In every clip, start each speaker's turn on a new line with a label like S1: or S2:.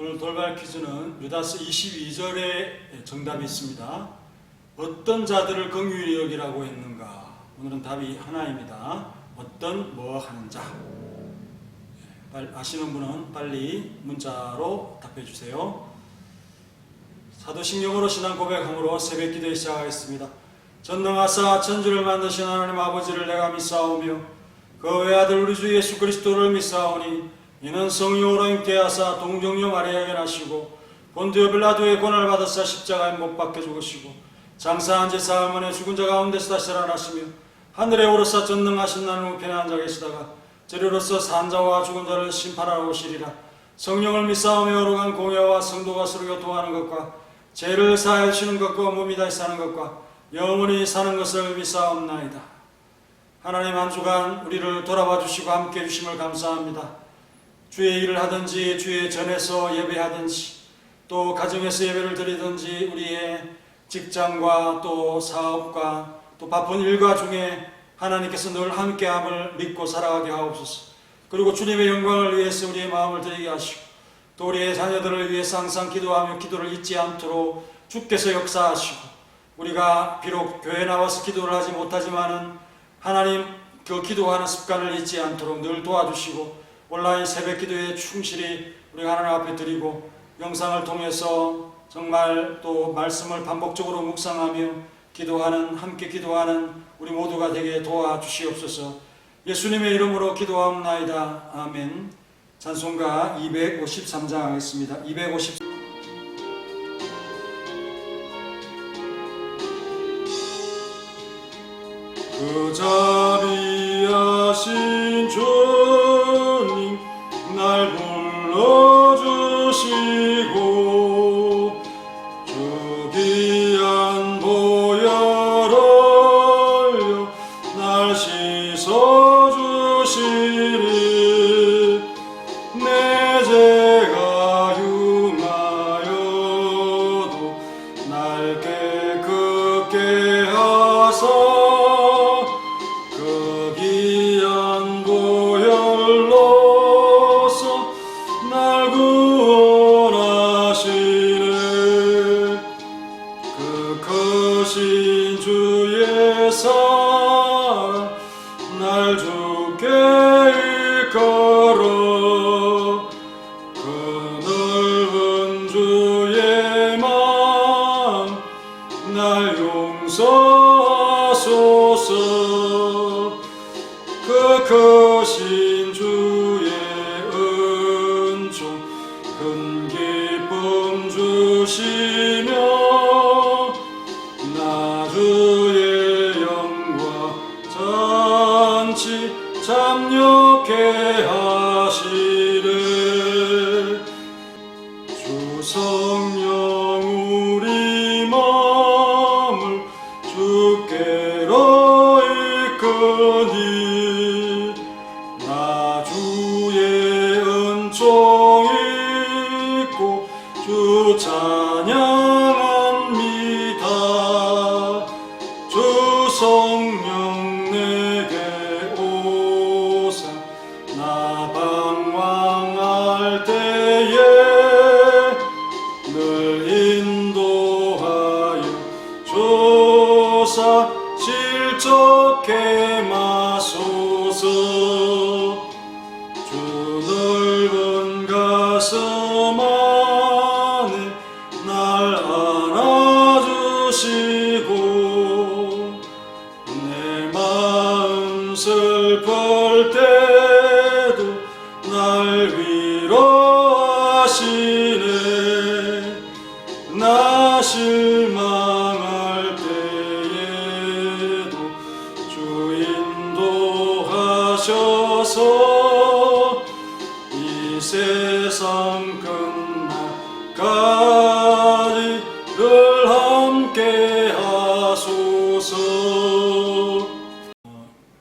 S1: 오늘 돌발 퀴즈는 유다서 22절에 정답이 있습니다. 어떤 자들을 긍휼히 여기라고 했는가? 오늘은 답이 하나입니다. 어떤 뭐 하는 자. 아시는 분은 빨리 문자로 답해 주세요. 사도신경으로 신앙 고백함으로 새벽기도에 시작하겠습니다. 전능하사 천지를 만드신 하나님 아버지를 내가 믿사오며 그 외아들 우리 주 예수 그리스도를 믿사오니 이는 성령으로 잉태하사 동정녀 마리아에게 나시고 본디오 빌라도의 고난을 받으사 십자가에 못 박혀 죽으시고 장사한 지 사흘 만에 죽은 자 가운데서 다시 살아나시며 하늘에 오르사 전능하신 하나님 우편에 앉아 계시다가 저리로서 산 자와 죽은 자를 심판하러 오시리라. 성령을 믿사오며 어룩한 공예와 성도가 서로 교통하는 것과 죄를 사하여 주시는 것과 몸이 다시 사는 것과 영원히 사는 것을 믿사옵나이다. 하나님 한 주간 우리를 돌아봐 주시고 함께 해주심을 감사합니다. 주의 일을 하든지 주의 전에서 예배하든지 또 가정에서 예배를 드리든지 우리의 직장과 또 사업과 또 바쁜 일과 중에 하나님께서 늘 함께함을 믿고 살아가게 하옵소서. 그리고 주님의 영광을 위해서 우리의 마음을 드리게 하시고 또 우리의 자녀들을 위해서 항상 기도하며 기도를 잊지 않도록 주께서 역사하시고 우리가 비록 교회에 나와서 기도를 하지 못하지만은 하나님 그 기도하는 습관을 잊지 않도록 늘 도와주시고 온라인 새벽 기도에 충실히 우리가 하나님 앞에 드리고 영상을 통해서 정말 또 말씀을 반복적으로 묵상하며 기도하는 함께 기도하는 우리 모두가 되게 도와주시옵소서. 예수님의 이름으로 기도하옵나이다. 아멘. 찬송가 253장 하겠습니다. 253. 그 자비하신 주님 날 불러주시고 주 귀한 보혈 흘려 날 씻어주시리. 내 죄가 흉하여도 날 깨끗게 하사 그 귀한 보혈로서 날 구원하시네. 그 크신 주의 사랑 날 주께 이끌어 그 넓은 주의 마음 날 용서하소서. 그 크신 주의 은총 큰 기쁨 주시며 나 주의 영광 잔치 참여케 하시네. 주 성령 우리 마음을 주께로 이끄니 나 주의 은총 있고 주 찬양합니다. 주 성령 내게 오사 나 방황할 때에 늘 인도하여 조사 실족해 마소서. 주 넓은 가슴 안에 날 안아주시고 내 마음 슬플 때도 날 위로하시네. 나 실망할 때에도 주 인도하셔서 이 세상 끝날까지 늘 함께 하소서.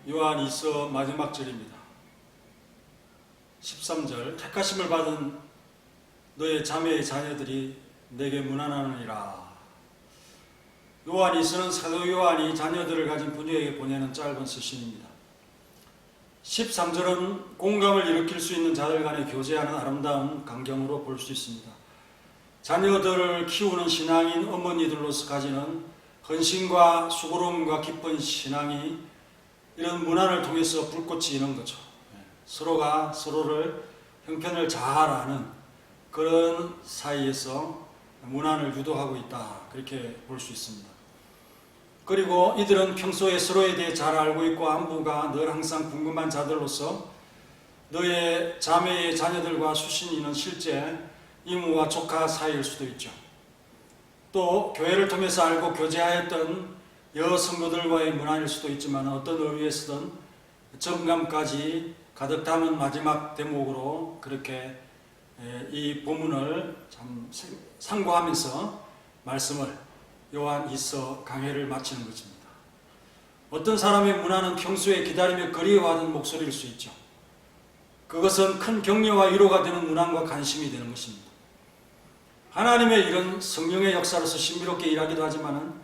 S1: 요한일서 마지막 절입니다. 13절. 택하심을 받은 너의 자매의 자녀들이 내게 문안하느니라. 요한일서는 사도 요한이 자녀들을 가진 부녀에게 보내는 짧은 서신입니다. 13절은 공감을 일으킬 수 있는 자들 간에 교제하는 아름다운 광경으로 볼 수 있습니다. 자녀들을 키우는 신앙인 어머니들로서 가지는 헌신과 수고로움과 기쁜 신앙이 이런 문안을 통해서 불꽃이 이는 거죠. 서로가 서로를 형편을 잘 아는 그런 사이에서 문안을 유도하고 있다, 그렇게 볼 수 있습니다. 그리고 이들은 평소에 서로에 대해 잘 알고 있고 안부가 늘 항상 궁금한 자들로서 너의 자매의 자녀들과 수신이는 실제 이모와 조카 사이일 수도 있죠. 또 교회를 통해서 알고 교제하였던 여성도들과의 문안일 수도 있지만 어떤 의미에서든 정감까지 가득 담은 마지막 대목으로 그렇게 이 본문을 참 상고하면서 말씀을 요한 2서 강해를 마치는 것입니다. 어떤 사람의 문안은 평소에 기다리며 그리워하는 목소리일 수 있죠. 그것은 큰 격려와 위로가 되는 문안과 관심이 되는 것입니다. 하나님의 이런 성령의 역사로서 신비롭게 일하기도 하지만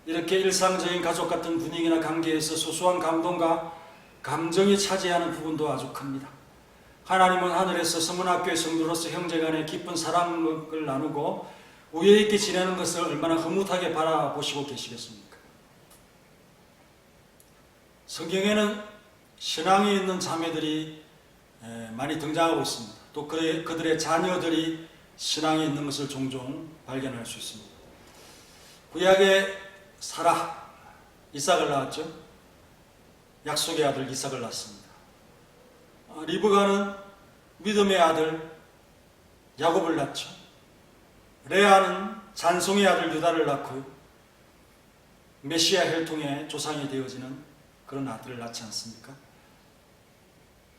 S1: 이렇게 일상적인 가족 같은 분위기나 관계에서 소소한 감동과 감정이 차지하는 부분도 아주 큽니다. 하나님은 하늘에서 성문학교의 성도로서 형제간의 깊은 사랑을 나누고 우애 있게 지내는 것을 얼마나 흐뭇하게 바라보시고 계시겠습니까? 성경에는 신앙이 있는 자매들이 많이 등장하고 있습니다. 또 그들의 자녀들이 신앙이 있는 것을 종종 발견할 수 있습니다. 구약의 사라, 이삭을 낳았죠. 약속의 아들 이삭을 낳습니다. 리브가는 믿음의 아들 야곱을 낳죠. 레아는 찬송의 아들 유다를 낳고요. 메시아 혈통의 조상이 되어지는 그런 아들을 낳지 않습니까?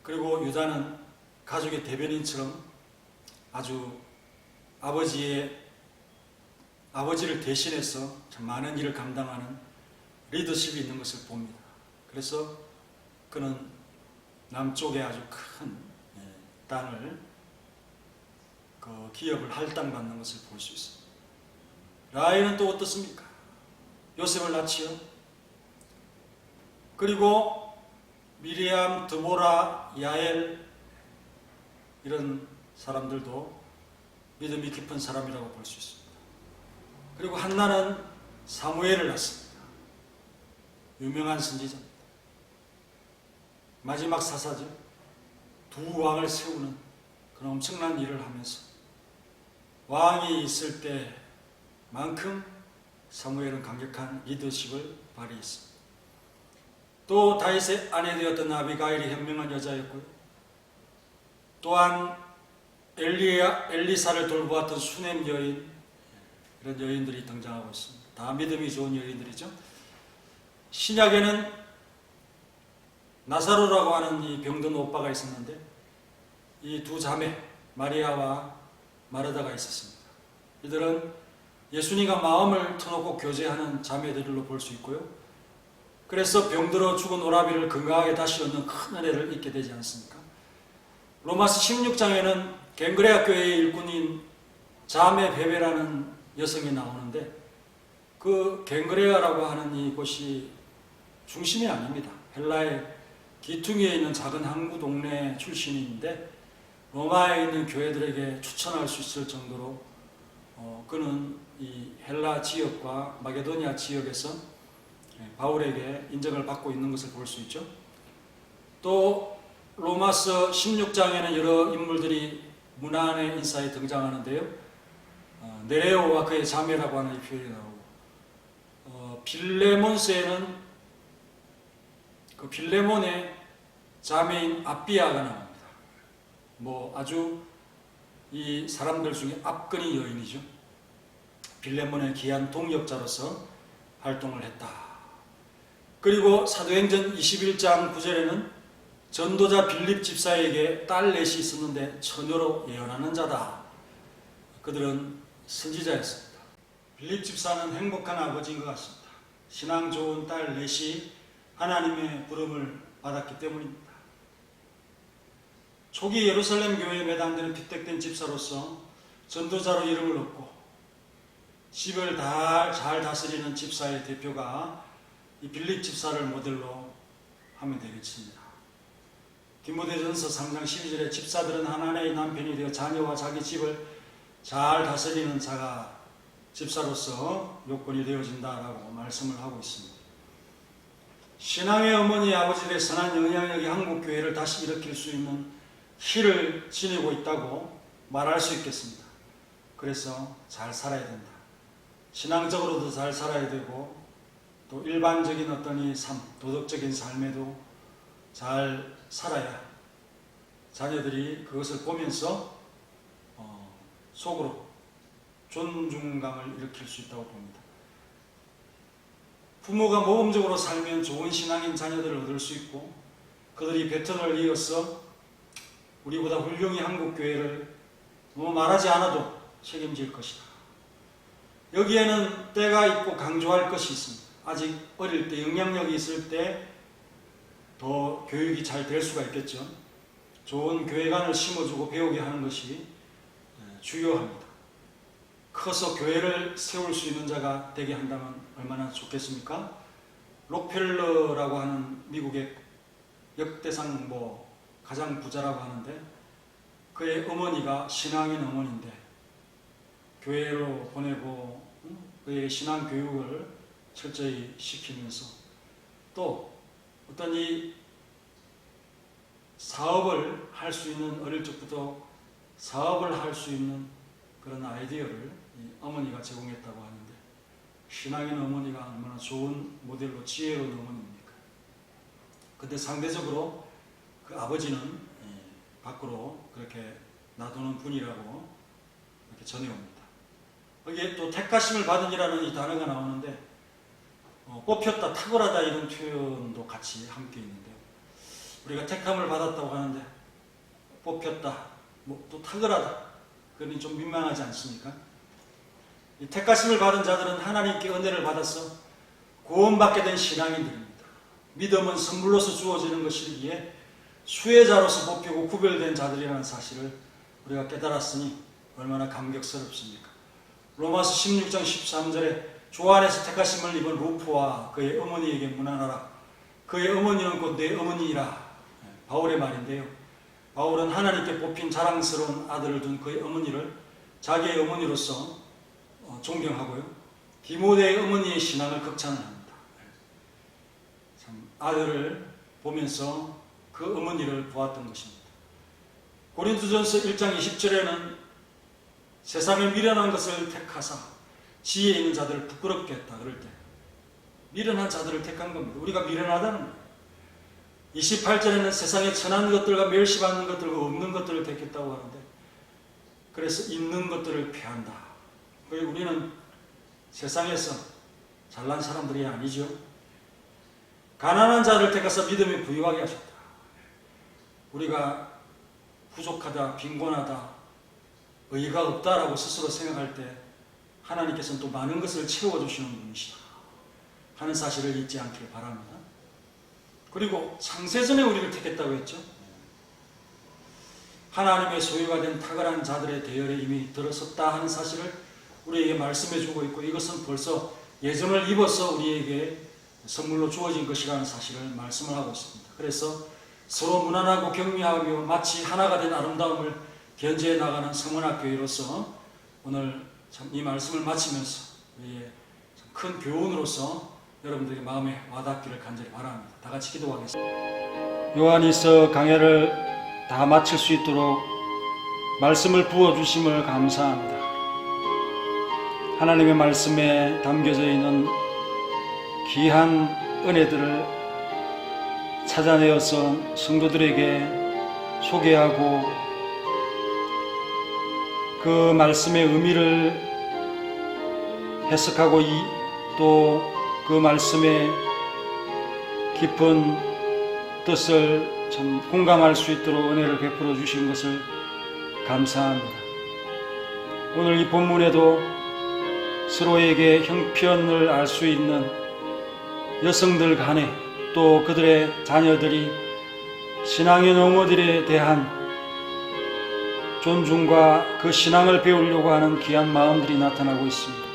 S1: 그리고 유다는 가족의 대변인처럼 아주 아버지를 대신해서 참 많은 일을 감당하는 리더십이 있는 것을 봅니다. 그래서 그는 남쪽에 아주 큰 땅을 그 기업을 할당받는 것을 볼 수 있습니다. 라헬은 또 어떻습니까? 요셉을 낳지요. 그리고 미리암, 드보라, 야엘 이런 사람들도 믿음이 깊은 사람이라고 볼 수 있습니다. 그리고 한나는 사무엘을 낳습니다. 유명한 선지자입니다. 마지막 사사죠. 두 왕을 세우는 그런 엄청난 일을 하면서 왕이 있을 때만큼 사무엘은 강력한 리더십을 발휘했습니다. 또 다윗의 아내 되었던 아비가일이 현명한 여자였고요. 또한 엘리사를 돌보았던 수넴 여인, 이런 여인들이 등장하고 있습니다. 다 믿음이 좋은 여인들이죠. 신약에는 나사로라고 하는 이 병든 오빠가 있었는데 이 두 자매 마리아와 마르다가 있었습니다. 이들은 예수님과 마음을 터놓고 교제하는 자매들로 볼 수 있고요. 그래서 병들어 죽은 오라비를 건강하게 다시 얻는 큰 은혜를 잊게 되지 않습니까? 로마서 16장에는 갱그레아 교회의 일꾼인 자매 베베라는 여성이 나오는데 그 갱그레아라고 하는 이곳이 중심이 아닙니다. 헬라의 기퉁이에 있는 작은 항구 동네 출신인데 로마에 있는 교회들에게 추천할 수 있을 정도로 그는 이 헬라 지역과 마게도니아 지역에서 바울에게 인정을 받고 있는 것을 볼 수 있죠. 또 로마서 16장에는 여러 인물들이 문안의 인사에 등장하는데요. 네레오와 그의 자매라고 하는 이 표현이 나오고 빌레몬서에는 그 빌레몬의 자매인 아비아가 나옵니다. 아주 이 사람들 중에 앞근이 여인이죠. 빌레몬의 귀한 동역자로서 활동을 했다. 그리고 사도행전 21장 9절에는 전도자 빌립 집사에게 딸 넷이 있었는데 처녀로 예언하는 자다. 그들은 선지자였습니다. 빌립 집사는 행복한 아버지인 것 같습니다. 신앙 좋은 딸 넷이 하나님의 부름을 받았기 때문입니다. 초기 예루살렘 교회에 매당되는 픽택된 집사로서 전도자로 이름을 얻고 집을 잘 다스리는 집사의 대표가 이 빌립 집사를 모델로 하면 되겠습니다. 디모데전서 3장 12절에 집사들은 하나님의 남편이 되어 자녀와 자기 집을 잘 다스리는 자가 집사로서 요건이 되어진다라고 말씀을 하고 있습니다. 신앙의 어머니 아버지들의 선한 영향력이 한국교회를 다시 일으킬 수 있는 힘을 지니고 있다고 말할 수 있겠습니다. 그래서 잘 살아야 된다. 신앙적으로도 잘 살아야 되고 또 일반적인 어떤 이 삶, 도덕적인 삶에도 잘 살아야 자녀들이 그것을 보면서 속으로 존중감을 일으킬 수 있다고 봅니다. 부모가 모범적으로 살면 좋은 신앙인 자녀들을 얻을 수 있고 그들이 배턴을 이어서 우리보다 훌륭히 한국교회를 뭐 말하지 않아도 책임질 것이다. 여기에는 때가 있고 강조할 것이 있습니다. 아직 어릴 때 영향력이 있을 때 더 교육이 잘 될 수가 있겠죠. 좋은 교회관을 심어주고 배우게 하는 것이 중요합니다. 커서 교회를 세울 수 있는 자가 되게 한다면 얼마나 좋겠습니까? 록펠러라고 하는 미국의 역대상 가장 부자라고 하는데 그의 어머니가 신앙인 어머니인데 교회로 보내고 그의 신앙 교육을 철저히 시키면서 또 어떤 이 사업을 할 수 있는 어릴 적부터 사업을 할 수 있는 그런 아이디어를 어머니가 제공했다고 하는데 신앙인 어머니가 얼마나 좋은 모델로 지혜로운 어머니입니까? 근데 상대적으로 그 아버지는 밖으로 그렇게 놔두는 분이라고 이렇게 전해옵니다. 여기에 또 택하심을 받은이라는 이 단어가 나오는데 뽑혔다, 탁월하다 이런 표현도 같이 함께 있는데요. 우리가 택함을 받았다고 하는데 뽑혔다, 또 탁월하다, 그러니 좀 민망하지 않습니까? 이 택하심을 받은 자들은 하나님께 은혜를 받아서 구원받게 된 신앙인들입니다. 믿음은 선물로서 주어지는 것이기에 수혜자로서 뽑히고 구별된 자들이라는 사실을 우리가 깨달았으니 얼마나 감격스럽습니까? 로마서 16장 13절에 주 안에서 택하심을 입은 루프와 그의 어머니에게 문안하라. 그의 어머니는 곧 내 어머니이라. 바울의 말인데요. 바울은 하나님께 뽑힌 자랑스러운 아들을 둔 그의 어머니를 자기의 어머니로서 존경하고요. 디모데의 어머니의 신앙을 극찬을 합니다. 참 아들을 보면서 그 어머니를 보았던 것입니다. 고린도전서 1장 20절에는 세상에 미련한 것을 택하사 지혜 있는 자들을 부끄럽게 했다. 그럴 때 미련한 자들을 택한 겁니다. 우리가 미련하다는 거예요. 28절에는 세상에 천한 것들과 멸시받는 것들과 없는 것들을 택했다고 하는데 그래서 있는 것들을 피한다. 우리는 세상에서 잘난 사람들이 아니죠. 가난한 자를 택해서 믿음이 부유하게 하셨다. 우리가 부족하다, 빈곤하다, 의의가 없다라고 스스로 생각할 때 하나님께서는 또 많은 것을 채워주시는 분이시다 하는 사실을 잊지 않길 바랍니다. 그리고 창세전에 우리를 택했다고 했죠. 하나님의 소유가 된 탁월한 자들의 대열에 이미 들어섰다 하는 사실을 우리에게 말씀해 주고 있고 이것은 벌써 예정을 입어서 우리에게 선물로 주어진 것이라는 사실을 말씀을 하고 있습니다. 그래서 서로 무난하고 격려하며 마치 하나가 된 아름다움을 견지해 나가는 성문학교회로서 오늘 참 이 말씀을 마치면서 우리의 큰 교훈으로서 여러분들의 마음에 와닿기를 간절히 바랍니다. 다 같이 기도하겠습니다. 요한일서 강해를 다 마칠 수 있도록 말씀을 부어주심을 감사합니다. 하나님의 말씀에 담겨져 있는 귀한 은혜들을 찾아내어서 성도들에게 소개하고 그 말씀의 의미를 해석하고 또 그 말씀의 깊은 뜻을 참 공감할 수 있도록 은혜를 베풀어 주신 것을 감사합니다. 오늘 이 본문에도 서로에게 형편을 알 수 있는 여성들 간에 또 그들의 자녀들이 신앙의 어머니들에 대한 존중과 그 신앙을 배우려고 하는 귀한 마음들이 나타나고 있습니다.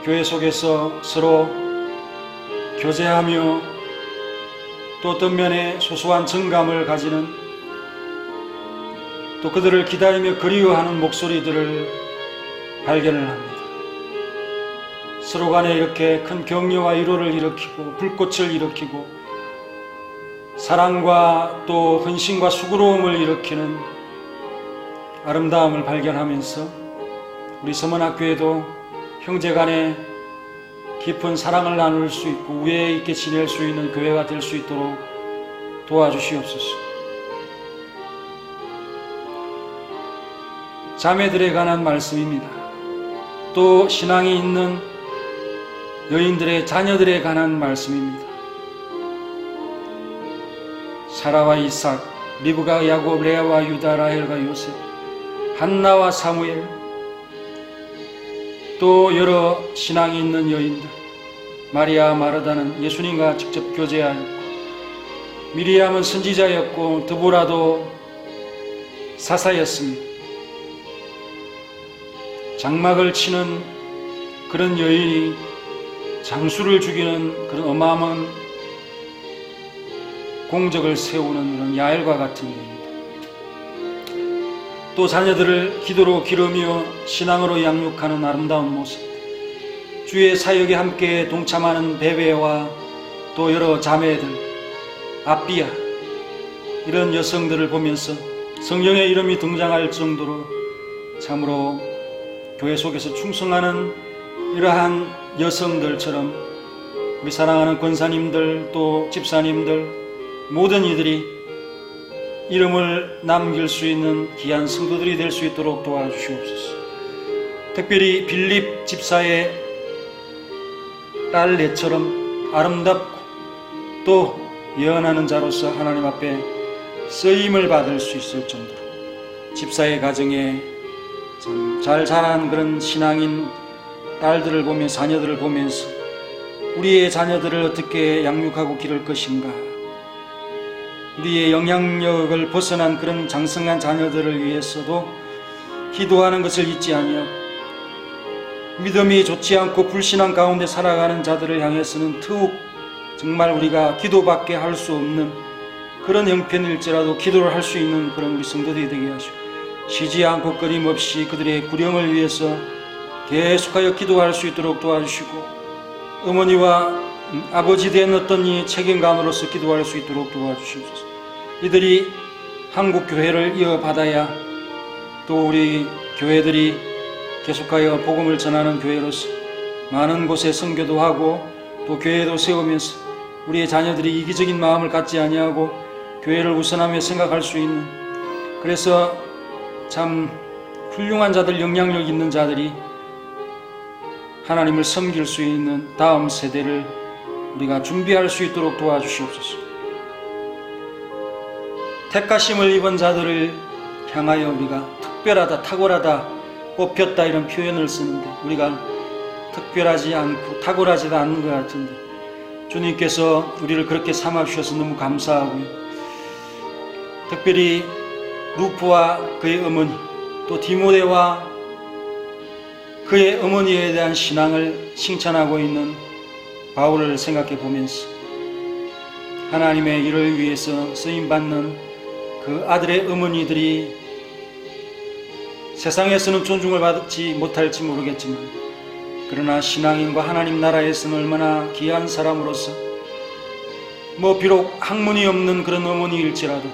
S1: 교회 속에서 서로 교제하며 또 어떤 면에 소소한 정감을 가지는, 또 그들을 기다리며 그리워하는 목소리들을 발견을 합니다. 서로 간에 이렇게 큰 격려와 위로를 일으키고 불꽃을 일으키고 사랑과 또 헌신과 수고로움을 일으키는 아름다움을 발견하면서 우리 서문학교에도 형제간에 깊은 사랑을 나눌 수 있고 우애 있게 지낼 수 있는 교회가 될 수 있도록 도와주시옵소서. 자매들에 관한 말씀입니다. 또 신앙이 있는 여인들의 자녀들에 관한 말씀입니다. 사라와 이삭, 리브가 야곱, 레아와 유다, 라헬과 요셉, 한나와 사무엘, 또 여러 신앙이 있는 여인들, 마리아 마르다는 예수님과 직접 교제하였고, 미리암은 선지자였고, 드보라도 사사였습니다. 장막을 치는 그런 여인이 장수를 죽이는 그런 어마어마한 공적을 세우는 그런 야엘과 같은 여인들, 또 자녀들을 기도로 기르며 신앙으로 양육하는 아름다운 모습, 주의 사역에 함께 동참하는 베베와 또 여러 자매들, 아비야, 이런 여성들을 보면서 성령의 이름이 등장할 정도로 참으로 교회 속에서 충성하는 이러한 여성들처럼 우리 사랑하는 권사님들 또 집사님들 모든 이들이 이름을 남길 수 있는 귀한 성도들이 될 수 있도록 도와주시옵소서. 특별히 빌립 집사의 딸 넷처럼 아름답고 또 예언하는 자로서 하나님 앞에 쓰임을 받을 수 있을 정도로 집사의 가정에 참 잘 자란 그런 신앙인 딸들을 보며 자녀들을 보면서 우리의 자녀들을 어떻게 양육하고 기를 것인가, 우리의 영향력을 벗어난 그런 장성한 자녀들을 위해서도 기도하는 것을 잊지 아니하고, 믿음이 좋지 않고 불신앙 가운데 살아가는 자들을 향해서는 더욱 정말 우리가 기도밖에 할 수 없는 그런 형편일지라도 기도를 할 수 있는 그런 우리 성도들이 되게 하시고, 쉬지 않고 끊임없이 그들의 구령을 위해서 계속하여 기도할 수 있도록 도와주시고, 어머니와 아버지 된 어떤 이 책임감으로서 기도할 수 있도록 도와주시옵소서. 이들이 한국 교회를 이어받아야 또 우리 교회들이 계속하여 복음을 전하는 교회로서 많은 곳에 선교도 하고 또 교회도 세우면서 우리의 자녀들이 이기적인 마음을 갖지 아니하고 교회를 우선하며 생각할 수 있는, 그래서 참 훌륭한 자들, 영향력 있는 자들이 하나님을 섬길 수 있는 다음 세대를 우리가 준비할 수 있도록 도와주시옵소서. 택하심을 입은 자들을 향하여 우리가 특별하다, 탁월하다, 뽑혔다 이런 표현을 쓰는데 우리가 특별하지 않고 탁월하지도 않는 것 같은데 주님께서 우리를 그렇게 삼아주셔서 너무 감사하고요. 특별히 루프와 그의 어머니, 또 디모데와 그의 어머니에 대한 신앙을 칭찬하고 있는 바울을 생각해 보면서 하나님의 일을 위해서 쓰임받는 그 아들의 어머니들이 세상에서는 존중을 받지 못할지 모르겠지만 그러나 신앙인과 하나님 나라에서는 얼마나 귀한 사람으로서 비록 학문이 없는 그런 어머니일지라도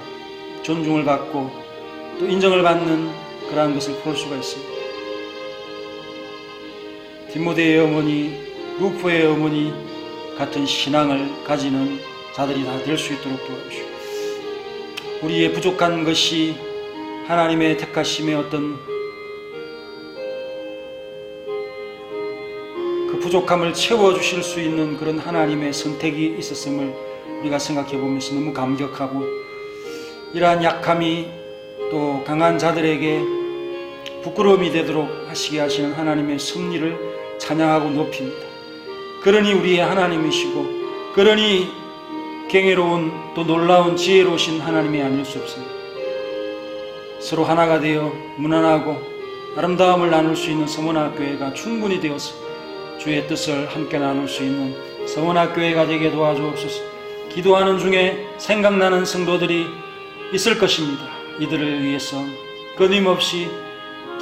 S1: 존중을 받고 또 인정을 받는 그러한 것을 볼 수가 있습니다. 디모데의 어머니, 루프의 어머니 같은 신앙을 가지는 자들이 다 될 수 있도록 도와주시고, 우리의 부족한 것이 하나님의 택하심의 어떤 그 부족함을 채워주실 수 있는 그런 하나님의 선택이 있었음을 우리가 생각해 보면서 너무 감격하고, 이러한 약함이 또 강한 자들에게 부끄러움이 되도록 하시게 하시는 하나님의 섭리를 찬양하고 높입니다. 그러니 우리의 하나님이시고 그러니 경외로운 또 놀라운 지혜로우신 하나님이 아닐 수 없습니다. 서로 하나가 되어 무난하고 아름다움을 나눌 수 있는 서문학교회가 충분히 되어서 주의 뜻을 함께 나눌 수 있는 서문학교회가 되게 도와주옵소서. 기도하는 중에 생각나는 성도들이 있을 것입니다. 이들을 위해서 끊임없이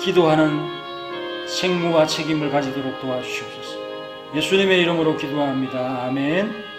S1: 기도하는 생무와 책임을 가지도록 도와주시옵소서. 예수님의 이름으로 기도합니다. 아멘.